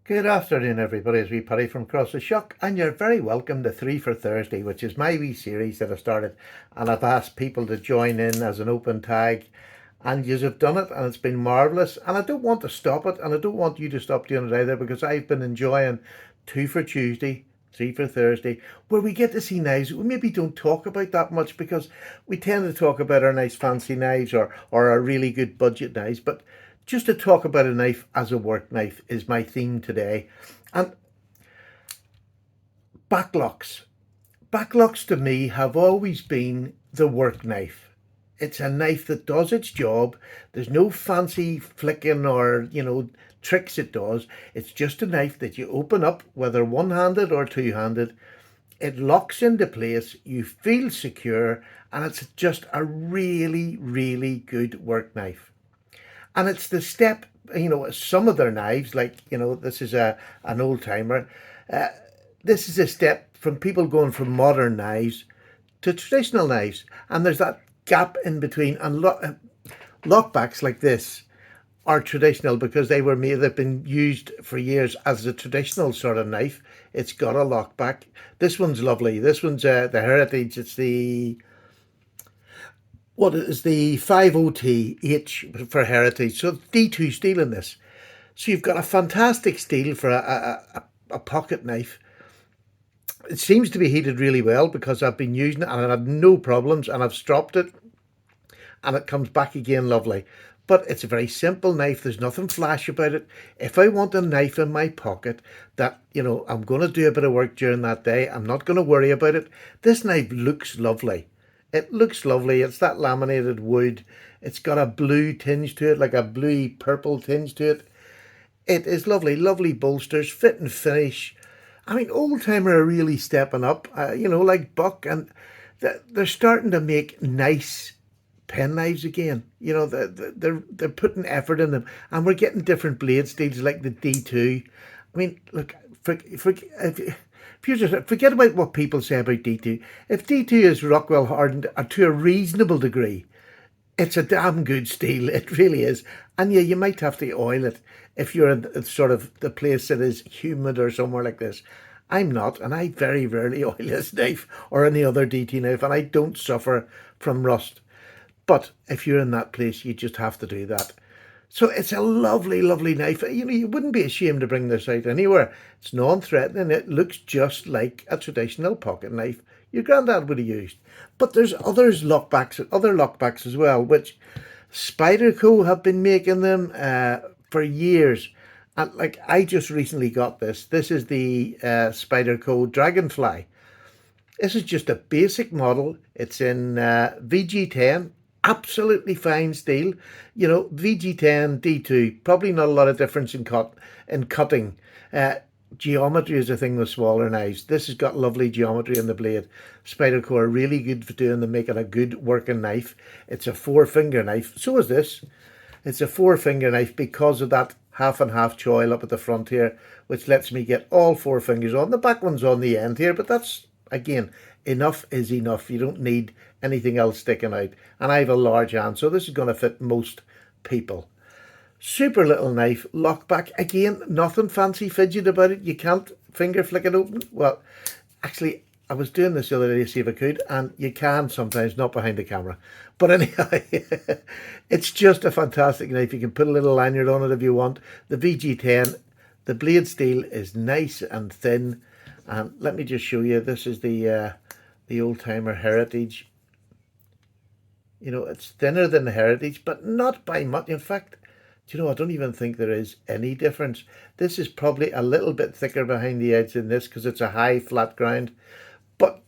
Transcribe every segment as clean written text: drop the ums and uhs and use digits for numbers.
Good afternoon, everybody. It's wee Paddy from Cross the Shock, and you're very welcome to Three for Thursday, which is my wee series that I started. And I've asked people to join in as an open tag, and you have done it, and it's been marvellous. And I don't want to stop it, and I don't want you to stop doing it either, because I've been enjoying Two for Tuesday, Three for Thursday, where we get to see knives we maybe don't talk about that much because we tend to talk about our nice fancy knives or our really good budget knives. But just to talk about a knife as a work knife is my theme today. And backlocks. Backlocks to me have always been the work knife. It's a knife that does its job. There's no fancy flicking or, tricks it does. It's just a knife that you open up, whether one-handed or two-handed. It locks into place, you feel secure, and it's just a really, really good work knife. And it's the step, some of their knives, like, this is an old timer. Uh, this is a step from people going from modern knives to traditional knives. And there's that gap in between. And lockbacks like this are traditional because they've been used for years as a traditional sort of knife. It's got a lockback. This one's lovely. This one's the Heritage. It's the what is the 50TH for Heritage. So D2 steel in this. So you've got a fantastic steel for a pocket knife. It seems to be heated really well because I've been using it and I've had no problems, and I've stropped it and it comes back again lovely. But it's a very simple knife. There's nothing flash about it. If I want a knife in my pocket that, I'm going to do a bit of work during that day, I'm not going to worry about it. This knife looks lovely. It looks lovely. It's that laminated wood. It's got a blue tinge to it, like a bluey purple tinge to it. It is lovely, lovely bolsters, fit and finish. I mean, old timer are really stepping up, like Buck, and they're starting to make nice penknives again. They're putting effort in them, and we're getting different blade steels like the D2. I mean, look, if you just forget about what people say about D2. If D2 is Rockwell hardened to a reasonable degree, it's a damn good steel. It really is. And yeah, you might have to oil it if you're in sort of the place that is humid or somewhere like this. I'm not, and I very rarely oil this knife or any other DT knife, and I don't suffer from rust. But if you're in that place, you just have to do that. So it's a lovely, lovely knife. You wouldn't be ashamed to bring this out anywhere. It's non-threatening. It looks just like a traditional pocket knife your granddad would have used. But there's other lockbacks as well, which Spyderco have been making them for years. And like I just recently got this. This is the Spyderco Dragonfly. This is just a basic model. It's in VG10, absolutely fine steel. VG10 D2, probably not a lot of difference in cutting. Uh, Geometry is a thing with smaller knives. This has got lovely geometry in the blade. Spyderco are really good for making a good working knife. It's a four-finger knife. So is this. It's a four-finger knife because of that half and half choil up at the front here, which lets me get all four fingers on. The back one's on the end here, but that's, again, enough is enough. You don't need anything else sticking out. And I have a large hand, so this is going to fit most people. Super little knife, lockback. Again, nothing fancy fidget about it. You can't finger flick it open. Well, actually, I was doing this the other day to see if I could, and you can sometimes, not behind the camera. But anyhow, it's just a fantastic knife. You can put a little lanyard on it if you want. The VG10, the blade steel is nice and thin. And let me just show you. This is the old timer Heritage. It's thinner than the Heritage, but not by much. In fact, I don't even think there is any difference. This is probably a little bit thicker behind the edge than this because it's a high flat ground. But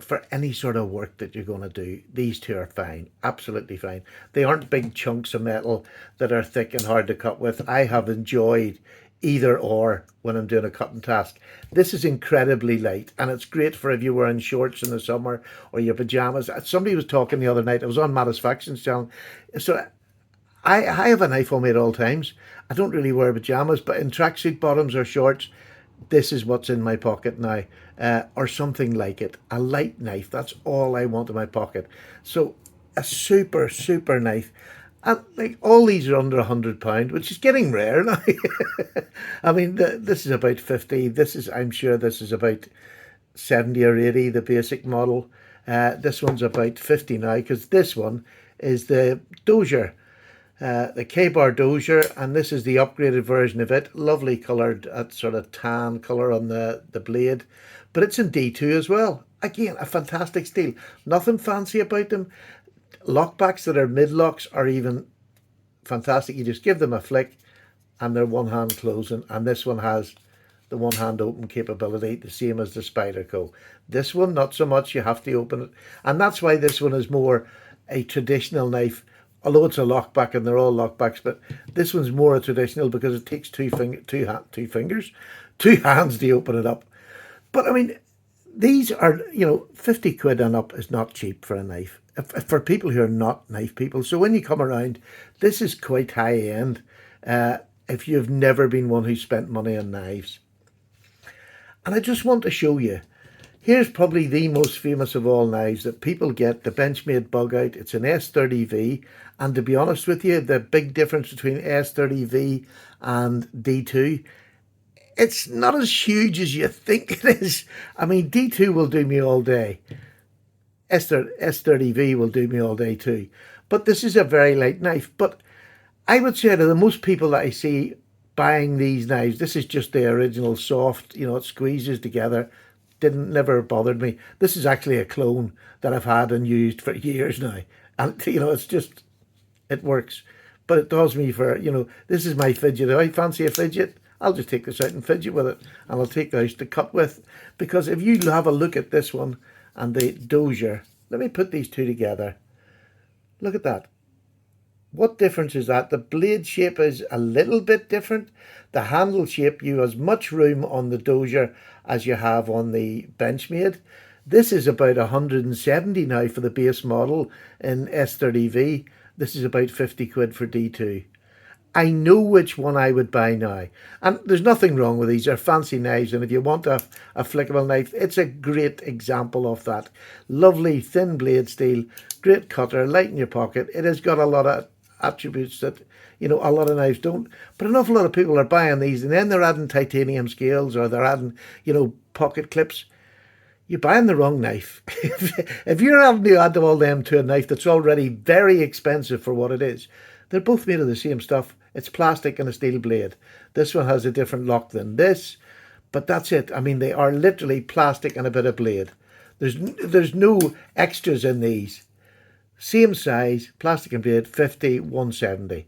for any sort of work that you're going to do, these two are fine, absolutely fine. They aren't big chunks of metal that are thick and hard to cut with. I have enjoyed either or when I'm doing a cutting task. This is incredibly light, and it's great for if you're wearing shorts in the summer or your pajamas. Somebody was talking the other night, I was on Mattisfaction's channel, so I have a knife on me at all times. I don't really wear pajamas, but in tracksuit bottoms or shorts, this is what's in my pocket now, or something like it. A light knife, that's all I want in my pocket. So a super, super knife. And like all these are under £100, which is getting rare now. I mean, this is about 50. This is, I'm sure, this is about 70 or 80, the basic model. This one's about 50 now because this one is the Dozier, the K-Bar Dozier, and this is the upgraded version of it. Lovely coloured, sort of tan colour on the blade, but it's in D2 as well. Again, a fantastic steel. Nothing fancy about them. Lockbacks that are mid-locks are even fantastic. You just give them a flick and they're one hand closing, and this one has the one hand open capability, the same as the Spyderco. This one, not so much, you have to open it. And that's why this one is more a traditional knife, although it's a lockback and they're all lockbacks, but this one's more a traditional because it takes two fingers, two hands to open it up. But I mean, these are, 50 quid and up is not cheap for a knife, for people who are not knife people. So when you come around, this is quite high end if you've never been one who spent money on knives. And I just want to show you, here's probably the most famous of all knives that people get, the Benchmade Bug Out. It's an S30V, and to be honest with you, the big difference between S30V and D2, it's not as huge as you think it is. I mean, D2 will do me all day. S30V will do me all day too. But this is a very light knife. But I would say to the most people that I see buying these knives, this is just the original soft, it squeezes together. Never bothered me. This is actually a clone that I've had and used for years now. And, it's just, it works. But it does me for, this is my fidget. If I fancy a fidget, I'll just take this out and fidget with it. And I'll take those to cut with. Because if you have a look at this one and the Dozier, let me put these two together. Look at that. What difference is that? The blade shape is a little bit different. The handle shape, you have as much room on the Dozier as you have on the Benchmade. This is about 170 now for the base model in S30V. This is about 50 quid for D2. I know which one I would buy now. And there's nothing wrong with these. They're fancy knives. And if you want a flickable knife, it's a great example of that. Lovely thin blade steel, great cutter, light in your pocket. It has got a lot of attributes that, a lot of knives don't. But an awful lot of people are buying these and then they're adding titanium scales or they're adding, pocket clips. You're buying the wrong knife. If you're having to add all them to a knife that's already very expensive for what it is, they're both made of the same stuff. It's plastic and a steel blade. This one has a different lock than this, but that's it. I mean, they are literally plastic and a bit of blade. There's no extras in these. Same size, plastic and blade, 50, 170.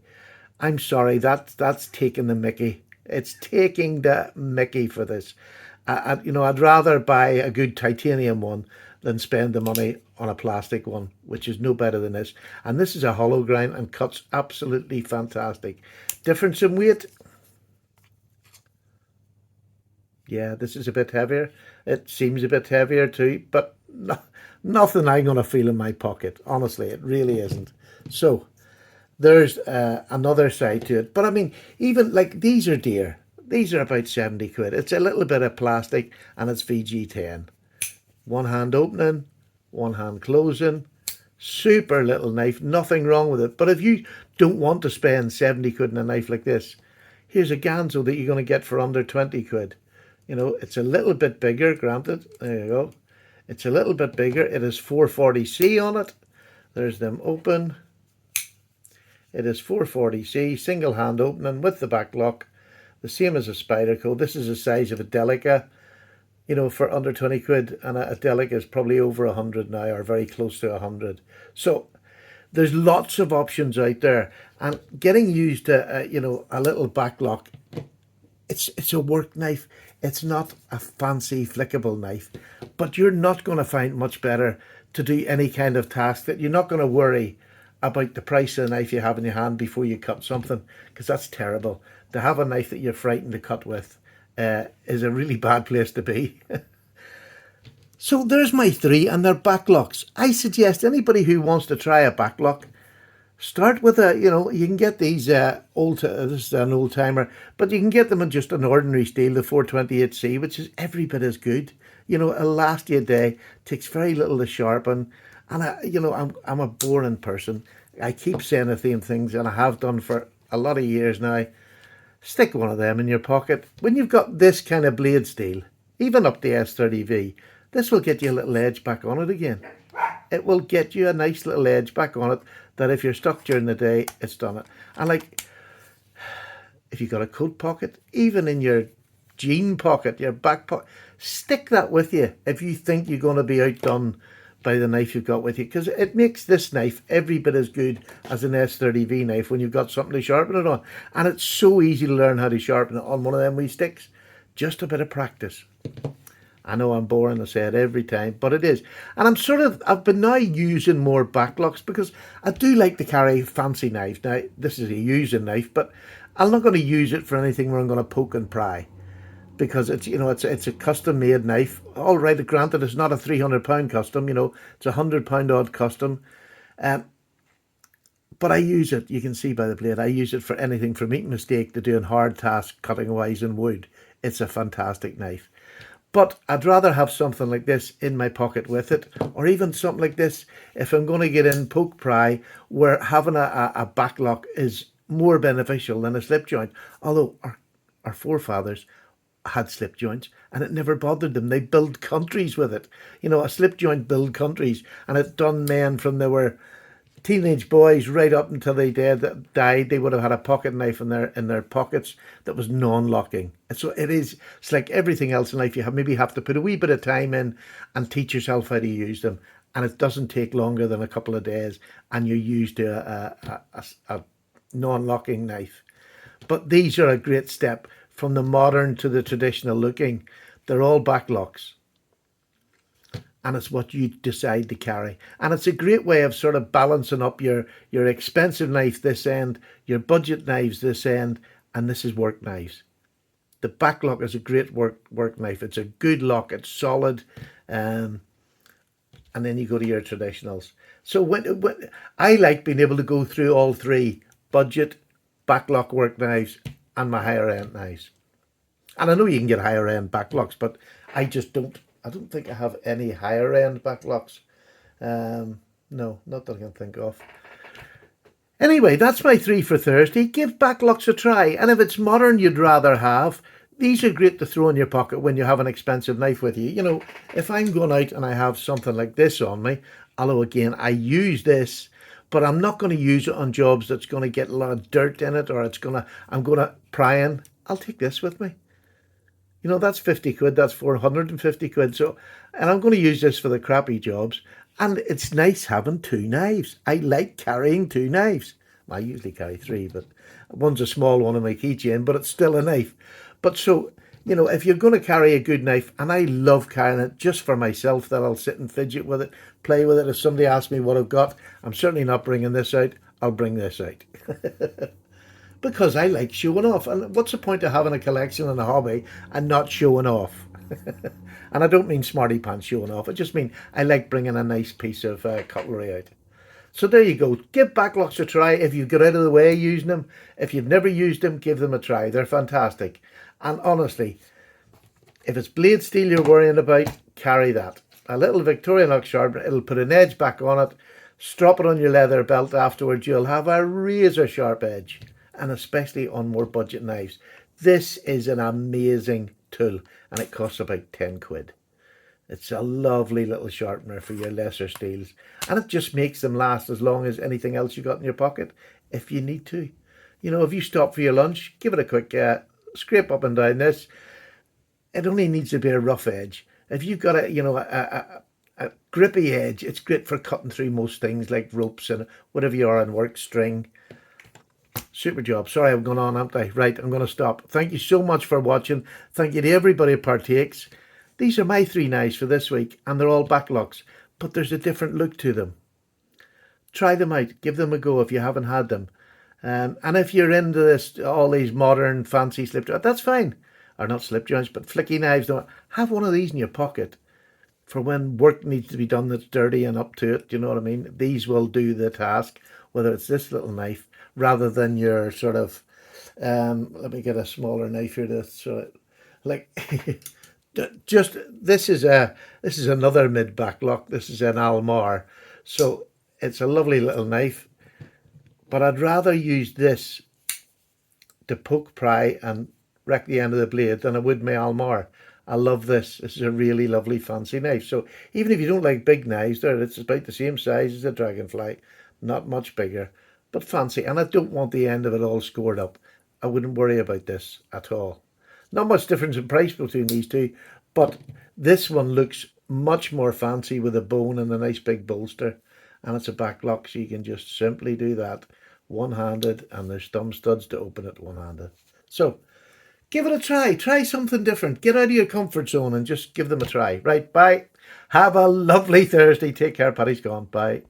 I'm sorry, that's taking the mickey. It's taking the mickey for this. I'd rather buy a good titanium one than spend the money on a plastic one, which is no better than this. And this is a hollow grind and cuts absolutely fantastic. Difference in weight. Yeah, this is a bit heavier. It seems a bit heavier too, but nothing I'm going to feel in my pocket. Honestly, it really isn't. So there's another side to it. But I mean, even like these are dear. These are about 70 quid. It's a little bit of plastic and it's VG10. One hand opening, one hand closing. Super little knife, nothing wrong with it. But if you don't want to spend 70 quid on a knife like this, here's a Ganzo that you're going to get for under 20 quid. It's a little bit bigger, granted. There you go. It's a little bit bigger. It has 440C on it. There's them open. It is 440C, single hand opening with the back lock. The same as a Spyderco. This is the size of a Delica, for under 20 quid. And a Delica is probably over 100 now, or very close to 100. So there's lots of options out there. And getting used to, a little back lock, it's a work knife. It's not a fancy flickable knife. But you're not going to find much better to do any kind of task that you're not going to worry about the price of the knife you have in your hand before you cut something, because that's terrible. To have a knife that you're frightened to cut with is a really bad place to be. So there's my three, and they're backlocks. I suggest anybody who wants to try a backlock, start with you can get these this is an old timer, but you can get them in just an ordinary steel, the 428C, which is every bit as good. It'll last you a day, takes very little to sharpen, and I'm a boring person. I keep saying the same things, and I have done for a lot of years now. Stick one of them in your pocket. When you've got this kind of blade steel, even up the S30V, this will get you a little edge back on it again. It will get you a nice little edge back on it that if you're stuck during the day, it's done it. And like, if you've got a coat pocket, even in your jean pocket, your back pocket, stick that with you if you think you're going to be outdone by the knife you've got with you, because it makes this knife every bit as good as an S30V knife when you've got something to sharpen it on. And it's so easy to learn how to sharpen it on one of them wee sticks. Just a bit of practice. I know I'm boring, I say it every time, but it is. And I've been now using more backlocks because I do like to carry fancy knives. Now, this is a using knife, but I'm not going to use it for anything where I'm going to poke and pry, because it's a custom made knife. All right, granted, it's not a £300 custom, it's a £100 odd custom. But I use it, you can see by the blade, I use it for anything from making mistake to doing hard tasks, cutting wise in wood. It's a fantastic knife. But I'd rather have something like this in my pocket with it, or even something like this if I'm going to get in poke pry, where having a backlock is more beneficial than a slip joint. Although our forefathers had slip joints and it never bothered them. They built countries with it. A slip joint built countries, and it done men from they were teenage boys right up until they died. They would have had a pocket knife in their pockets that was non-locking. So it's like everything else in life. You maybe have to put a wee bit of time in and teach yourself how to use them, and it doesn't take longer than a couple of days, and you're used to a non-locking knife. But these are a great step from the modern to the traditional looking. They're all backlocks. And it's what you decide to carry. And it's a great way of sort of balancing up your expensive knife this end, your budget knives this end, and this is work knives. The backlock is a great work knife. It's a good lock. It's solid. And then you go to your traditionals. So when I like being able to go through all three: budget, backlock work knives, and my higher end knives. And I know you can get higher end backlocks, but I just don't. I don't think I have any higher end backlocks. No, not that I can think of. Anyway, that's my 3 for Thursday. Give backlocks a try. And if it's modern you'd rather have, these are great to throw in your pocket when you have an expensive knife with you. If I'm going out and I have something like this on me, although again, I use this, but I'm not going to use it on jobs that's going to get a lot of dirt in it, or I'm going to pry in. I'll take this with me. That's 50 quid, that's 450 quid. So, and I'm going to use this for the crappy jobs. And it's nice having two knives. I like carrying two knives. I usually carry three, but one's a small one in my keychain, but it's still a knife. But so, if you're going to carry a good knife, and I love carrying it just for myself, that I'll sit and fidget with it, play with it. If somebody asks me what I've got, I'm certainly not bringing this out. I'll bring this out. Because I like showing off. And what's the point of having a collection and a hobby and not showing off? And I don't mean smarty pants showing off. I just mean I like bringing a nice piece of cutlery out. So there you go. Give backlocks a try if you get out of the way using them. If you've never used them, give them a try. They're fantastic. And honestly, if it's blade steel you're worrying about, carry that. A little Victorinox sharpener, it'll put an edge back on it. Strap it on your leather belt afterwards. You'll have a razor sharp edge. And especially on more budget knives. This is an amazing tool, and it costs about 10 quid. It's a lovely little sharpener for your lesser steels, and it just makes them last as long as anything else you got in your pocket if you need to. If you stop for your lunch, give it a quick scrape up and down this. It only needs to be a rough edge. If you've got a grippy edge, it's great for cutting through most things like ropes and whatever you are on work, string. Super job. Sorry, I've gone on, haven't I? Right, I'm going to stop. Thank you so much for watching. Thank you to everybody who partakes. These are my 3 knives for this week, and they're all backlocks, but there's a different look to them. Try them out. Give them a go if you haven't had them. And if you're into all these modern fancy slip joints, that's fine. Or not slip joints, but flicky knives. Have one of these in your pocket for when work needs to be done that's dirty and up to it. Do you know what I mean? These will do the task, whether it's this little knife rather than your sort of, let me get a smaller knife here to sort of, like, just, this is another mid backlock. This is an Almar. So it's a lovely little knife. But I'd rather use this to poke, pry, and wreck the end of the blade than I would my Almar. I love this. This is a really lovely fancy knife. So even if you don't like big knives, it's about the same size as a dragonfly, not much bigger, but fancy. And I don't want the end of it all scored up. I wouldn't worry about this at all. Not much difference in price between these two, but this one looks much more fancy with a bone and a nice big bolster. And it's a backlock, so you can just simply do that one-handed, and there's thumb studs to open it one-handed. So give it a try. Try something different. Get out of your comfort zone and just give them a try. Right, bye. Have a lovely Thursday. Take care. Paddy's gone. Bye.